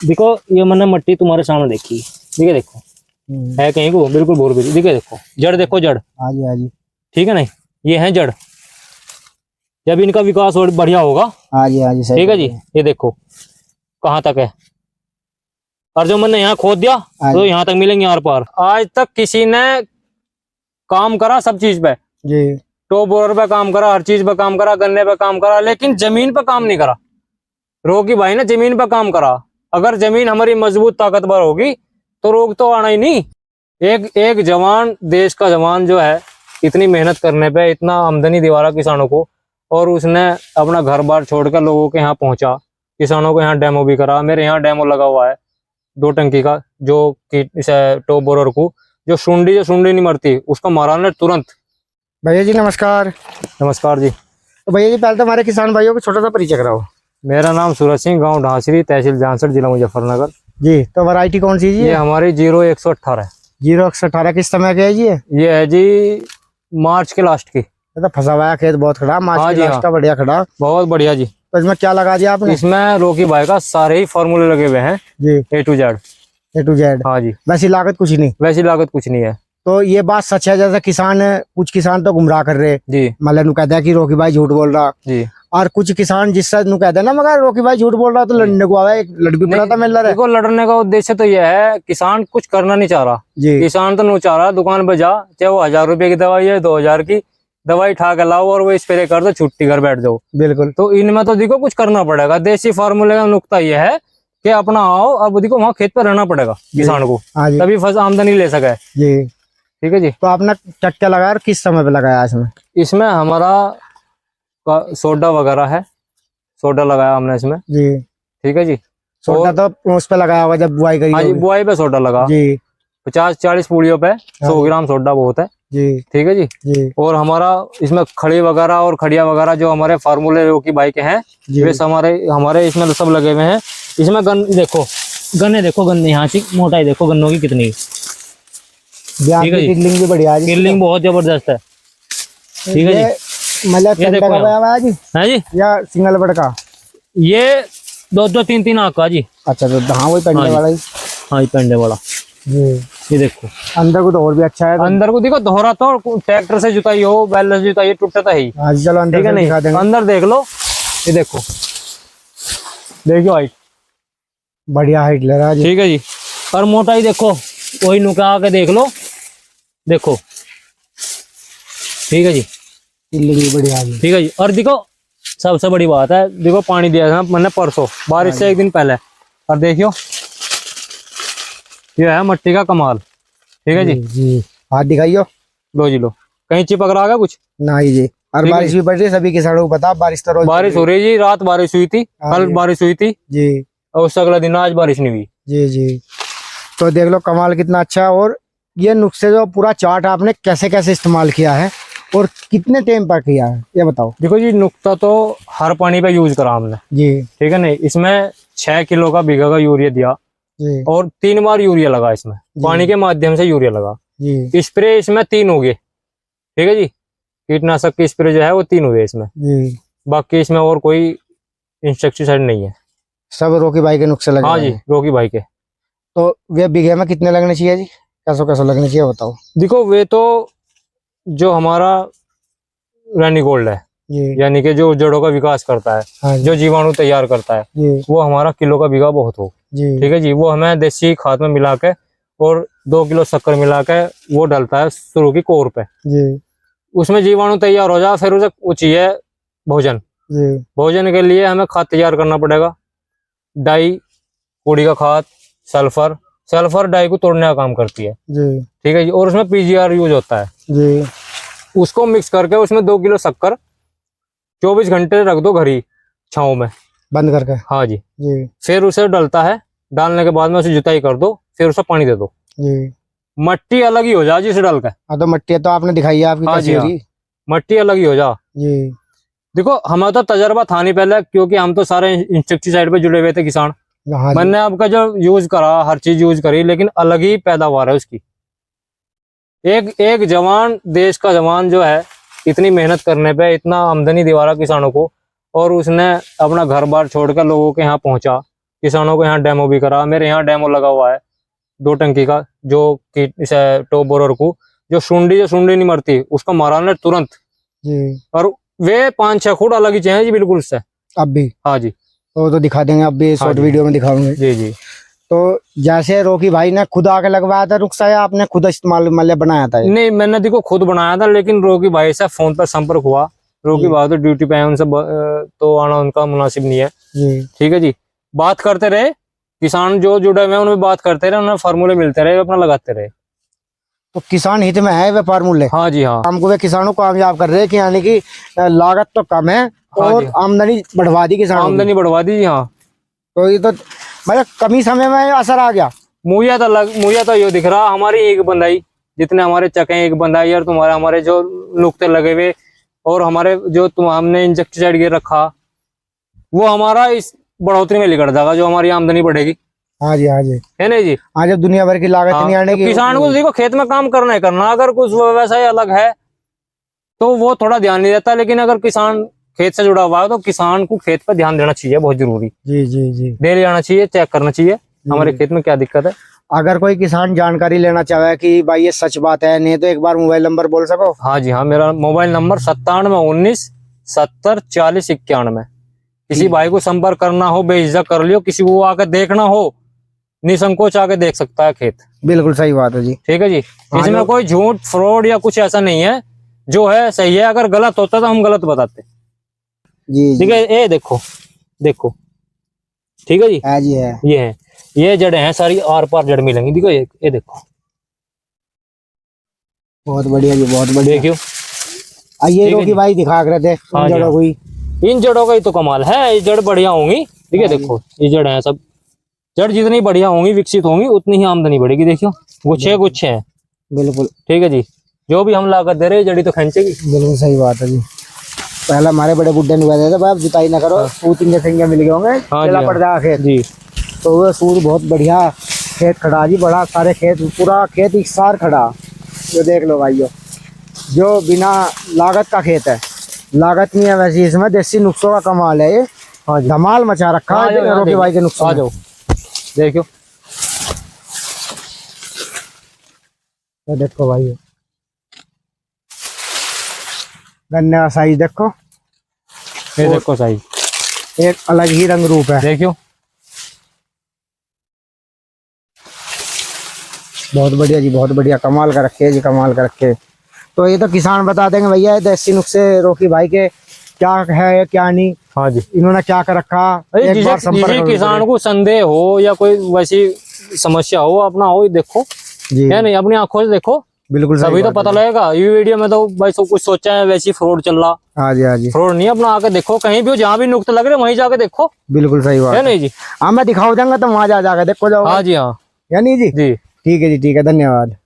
देखो ये मैंने मट्टी तुम्हारे सामने देखी, ठीक है, देखो है कहीं को बिल्कुल बोर भी, ठीक है, देखो जड़, देखो जड़, हाँ जी हाँ जी, ठीक है, नहीं ये है जड़। जब इनका विकास और बढ़िया होगा, हाँ जी हाँ जी, सही ठीक है कह जी, रहे हैं। ये देखो कहाँ तक है, और जो मैंने यहाँ खोद दिया हाँ तो जी यहाँ तक मिलेंगे आर पार। आज तक किसी ने काम करा सब चीज पे, जी, टॉप बोरर पे काम करा, हर चीज पे काम करा, गन्ने पे काम करा, लेकिन जमीन पे काम नहीं करा। रोगी भाई ने जमीन पे काम करा। अगर जमीन हमारी मजबूत ताकतवर होगी तो रोग तो आना ही नहीं। एक एक जवान, देश का जवान जो है, इतनी मेहनत करने पे इतना आमदनी दिवा रहा किसानों को, और उसने अपना घर बार छोड़कर लोगों के यहाँ पहुंचा, किसानों को यहाँ डेमो भी करा। मेरे यहाँ डेमो लगा हुआ है 2 टंकी का, जो टॉप बोरर को, जो सुंडी नहीं मरती उसको मारा ने तुरंत। भैया जी नमस्कार। नमस्कार जी। तो भैया जी पहले तो हमारे किसान भाइयों को छोटा सा परिचय कराओ। मेरा नाम सूरज सिंह, गांव ढांसरी, तहसील जांसर, जिला मुजफ्फरनगर। जी, तो वैरायटी कौन सी जी? ये हमारी 0118 है। 0118 किस समय के है जी? ये है जी मार्च के लास्ट की। ये तो फंसा हुआ है खेत बहुत खड़ा, मार्च हाँ के जी, लास्ट का बढ़िया खड़ा। बहुत बढ़िया जी। तो इसमें क्या लगा दिया आपने? इसमें रोकी भाई का सारे ही फॉर्मूले लगे हुए हैं जी, A to Z। A to Z। हाँ जी, वैसी लागत कुछ नहीं। वैसी लागत कुछ नहीं है तो ये बात सच है, जैसे कुछ किसान तो गुमराह कर रहे, जी। मतलब नु कहता है कि रोकी भाई झूठ बोल रहा, जी और कुछ किसान जिससे नु कहते हैं ना मगर रोकी भाई झूठ बोल रहा, तो लड़ने को आवा। एक लड़ भी पड़ा था मेरे लड़। देखो, लड़ने का उद्देश्य तो यह है, किसान कुछ करना नहीं चाह रहा। जी किसान तो नहीं चाह रहा दुकान पे जा, चाहे वो 1000 रुपए की दवाई है, 2000 की दवाई ठा के लाओ और वो स्प्रे कर दो, छुट्टी घर बैठ जाओ। बिल्कुल। तो इनमें तो देखो कुछ करना पड़ेगा। देसी फार्मूले का नुकता यह है कि अपना आओ, अब देखो वहाँ खेत पे रहना पड़ेगा किसान को, हाँ जी तभी फसल आमदनी ले सके। जी। ठीक है जी। तो आपने चक्का लगाया और किस समय पे लगाया इसमें? इसमें हमारा सोडा वगैरह है, सोडा लगाया हमने इसमें। जी, ठीक है जी। सोडा तो उस पे लगाया होगा जब बुआई करी हाँ जी, होगी। बुआई पे सोडा लगा। जी 50-40 पूड़ियों पे 100 ग्राम सोडा बहुत है। जी ठीक है जी। जी और हमारा इसमें खड़ी वगैरह और खड़िया वगैरह जो हमारे फार्मूले रोकी बाई के हैं, जी। वे हमारे हमारे इसमें तो सब लगे हुए हैं। इसमें देखो गन्ने, देखो गन्ने यहाँ से मोटाई देखो गन्नों की कितनी, ठीक है जी। किडलिंग भी बढ़िया है जी। किडलिंग बहुत जबरदस्त है। ठीक है जी। मतलब ये देखो पेंडा का हुआ है जी, है जी। या सिंगल बड़ का? ये 2-2 3-3 आंख का जी। अच्छा, तो हाँ वही पेंडे हाँ जी। वाला ही। हाँ, ये पेंडे वाला। जी, ये देखो अंदर को तो और भी अच्छा है। अंदर को देखो, दोहरा तो ट्रैक्टर से जुताई हो, बैल से जुताई, टूटता तो है ही। हाँ जी, चलो अंदर ठीक है, से नहीं दिखा देंगे। अंदर देख लो, ये देखो, देखियो हाइट, बढ़िया हाइट ले रहा है जी। ठीक है जी। और मोटाई देखो, वही नुका के देख लो, देखो, ठीक है जी। किडलिंग भी बढ़िया है जी। ठीक है जी। और देखो सबसे बड़ी बात है, देखो पानी दिया था मैंने परसों, बारिश से 1 दिन पहले, और देखियो ये है मट्टी का कमाल। ठीक है जी। जी, हाथ दिखाइयो। लो जी, लो, कहीं चिपक रहा है कुछ? नहीं जी। और ठीक है बारिश भी पड़ रही है, सभी किसानों को पता, बारिश तो रोज बारिश हो रही है जी, रात बारिश हुई थी, हाँ कल जी। बारिश हुई थी, जी और उससे अगला दिन आज बारिश नहीं हुई। जी जी। तो देख लो कमाल कितना अच्छा है। और ये नुस्खे जो पूरा चार्ट आपने कैसे कैसे इस्तेमाल किया है और कितने टाइम पर किया है, ये बताओ। देखो जी, नुक्ता तो हर पानी पे यूज करा हमने। जी ठीक है, नहीं इसमें 6 किलो का बीघा का यूरिया दिया, जी और 3 बार यूरिया लगा इसमें, पानी के माध्यम से यूरिया लगा। जी स्प्रे इसमें 3 हो गए। ठीक है जी। कीटनाशक की स्प्रे जो है वो 3 हुए इसमें, जी। बाकी इसमें और कोई इंसेक्टिसाइड नहीं है। सब रोकी भाई के नुस्खे लगे हाँ हुए जी, हैं। रोकी भाई के। तो वे बीघे में कितने लगने चाहिए जी, कैसो कैसो लगने चाहिए बताओ। देखो वे तो जो हमारा रानी गोल्ड है, जी यानी कि जो जड़ों का विकास करता है, हाँ जी जो जीवाणु तैयार करता है, जी वो हमारा किलो का बीघा बहुत हो। जी ठीक है जी। वो हमें देसी खाद में मिला के और 2 किलो शक्कर मिला के वो डलता है शुरू की कोर पे, जी उसमें जीवाणु तैयार हो जाए, फिर उसे वो चाहिए भोजन। जी भोजन के लिए हमें खाद तैयार करना पड़ेगा, डाई, कुड़ी का खाद, सल्फर। सल्फर डाई को तोड़ने का काम करती है। जी ठीक है जी। और उसमें पीजीआर यूज होता है, जी उसको मिक्स करके उसमें 2 किलो शक्कर 24 घंटे रख दो घर ही छाँव में, बंद करके। हाँ जी। जी फिर उसे डलता है, डालने के बाद में उसे जुताई कर दो, फिर उसे पानी दे दो, जी। मट्टी अलग ही हो जा जिसे डाल के। हाँ तो मट्टी तो आपने दिखाई है आपकी हाँ कैसी जी, हो हाँ। रही। मट्टी अलग ही हो जा। जी देखो हमें तो तजर्बा था नहीं पहले, क्योंकि हम तो सारे इंसेक्टिसाइड पे जुड़े हुए थे किसान। हाँ जी मैंने आपका जो यूज करा, हर चीज यूज करी, लेकिन अलग ही पैदावार है उसकी। एक एक जवान, देश का जवान जो है, इतनी मेहनत करने पे इतना आमदनी दिवा रहा किसानों को, और उसने अपना घर बार छोड़कर लोगों के यहाँ पहुंचा, किसानों को यहाँ डेमो भी करा। मेरे यहाँ डेमो लगा हुआ है 2 टंकी का, जो कि टॉप बोरर को जो सुंडी नहीं मरती उसको मारा ना तुरंत। जी। और वे 5-6 फुट अलग ही चाहिए जी बिल्कुल से। अब भी? हाँ जी, तो दिखा देंगे, अब भी शॉर्ट वीडियो में दिखाऊंगे। जी जी। तो जैसे रोकी भाई ने खुद आके लगवाया था रुक्सा, या आपने खुद इस्तेमाल मतलब बनाया था ये? नहीं, मैंने देखो खुद बनाया था, लेकिन रोकी भाई से फोन पर संपर्क हुआ। रोकी भाई तो ड्यूटी पे है, उनसे तो आना उनका मुनासिब नहीं है। ठीक है जी। बात करते रहे, किसान जो जुड़े हुए हैं उनमें बात करते रहे, उन्हें फार्मूले मिलते रहे, अपना लगाते रहे। तो किसान हित में है वे फार्मूले? हाँ जी हाँ। हमको वे किसानों को कामयाब कर रहे हैं कि यानी कि लागत तो कम है और आमदनी बढ़वा दी किसानों की। आमदनी बढ़वा दी हाँ। तो ये तो मतलब कम ही समय में असर आ गया। मुझे तो ये दिख रहा हमारी एक बंदाई, जितने हमारे चके एक बंदाई और तुम्हारे हमारे जो नुक्ते लगे हुए और हमारे जो हमने इंजेक्टिसाइड गिर रखा, वो हमारा इस बढ़ोतरी में लिखट जाएगा, जो हमारी आमदनी बढ़ेगी। हाँ जी हाँ जी, है नहीं जी। हाँ, जब दुनिया भर की लागत नहीं आने की। किसान को देखो खेत में काम करना है करना, अगर कुछ व्यवसाय अलग है तो वो थोड़ा ध्यान नहीं देता, लेकिन अगर किसान खेत से जुड़ा हुआ है तो किसान को खेत पर ध्यान देना चाहिए, बहुत जरूरी। जी जी जी, डेली आना चाहिए, चेक करना चाहिए हमारे खेत में क्या दिक्कत है। अगर कोई किसान जानकारी लेना चाहे कि भाई ये सच बात है नहीं, तो एक बार मोबाइल नंबर बोल सको? हाँ जी हाँ, मेरा मोबाइल नंबर 9719704091। किसी भाई को संपर्क करना हो बेझिझक कर लियो, किसी को आकर देखना हो निसंकोच आके देख सकता है खेत। बिल्कुल सही बात है जी। ठीक है जी। इसमें कोई झूठ फ्रॉड या कुछ ऐसा नहीं है, जो है सही है। अगर गलत होता तो हम गलत बताते जी। ठीक है। ये देखो ठीक है जी। है जी, है ये जड़ें हैं सारी आर पार जड़ मिलेंगी। देखो ये देखो, बहुत बढ़िया जी, बहुत बढ़िया। देखियो आइए रोकी भाई दिखा रहे थे इन जड़ों को। इन जड़ों का ही तो कमाल है, ये जड़ बढ़िया होंगी। ठीक है, देखो ये जड़ है सब, जड़ जितनी बढ़िया होंगी विकसित होंगी उतनी ही आमदनी बढ़ेगी। देखियो गुच्छे हैं। बिल्कुल ठीक है जी। जो भी हम लागत दे रहे जड़ी तो खींचेगी। बिल्कुल सही बात है जी। पहले हमारे बड़े बुड्ढे ने कहते थे भाई जुताई ना करो, सूत इंगे मिल गए होंगे, पड़ जाएगा खेत जी। तो वो सूत बहुत बढ़िया खेत खड़ा जी, बड़ा सारे खेत, पूरा खेत एक सार खड़ा। जो देख लो भाइयों, जो बिना लागत का खेत है, लागत नहीं है वैसे इसमें, देसी नुस्खों का कमाल है ये। हाँ, धमाल मचा रखा है रोकी भाई के नुस्खों। आ जाओ देखो, तो देखो भाई गन्ने का साइज देखो, ये देखो साइज, एक अलग ही रंग रूप है। देखियो बहुत बढ़िया जी, बहुत बढ़िया, कमाल का रखे जी, कमाल का रखे। तो ये तो किसान बता देंगे भैया देसी नुस्खे रोकी भाई के क्या है क्या नहीं। हाँ जी, इन्होंने क्या कर रखा। एक बार संपर्क किसान को संदेह हो या कोई वैसी समस्या हो अपना हो, देखो जी, है नहीं, अपनी आंखों से देखो। बिल्कुल सभी तो पता लगेगा। ये वीडियो में तो भाई सब कुछ सोचा है वैसी फ्रॉड चल रहा। हाँ जी हाँ जी, फ्रॉड नहीं, अपना आके देखो, कहीं भी जहाँ भी नुक्ते लग रहे वहीं जाके देखो। बिल्कुल सही बात है नहीं जी। हाँ, मैं दिखाओ देंगे तो वहां जाकर देखो जाओ। हाँ जी हाँ, या नहीं जी। जी ठीक है जी, ठीक है, धन्यवाद।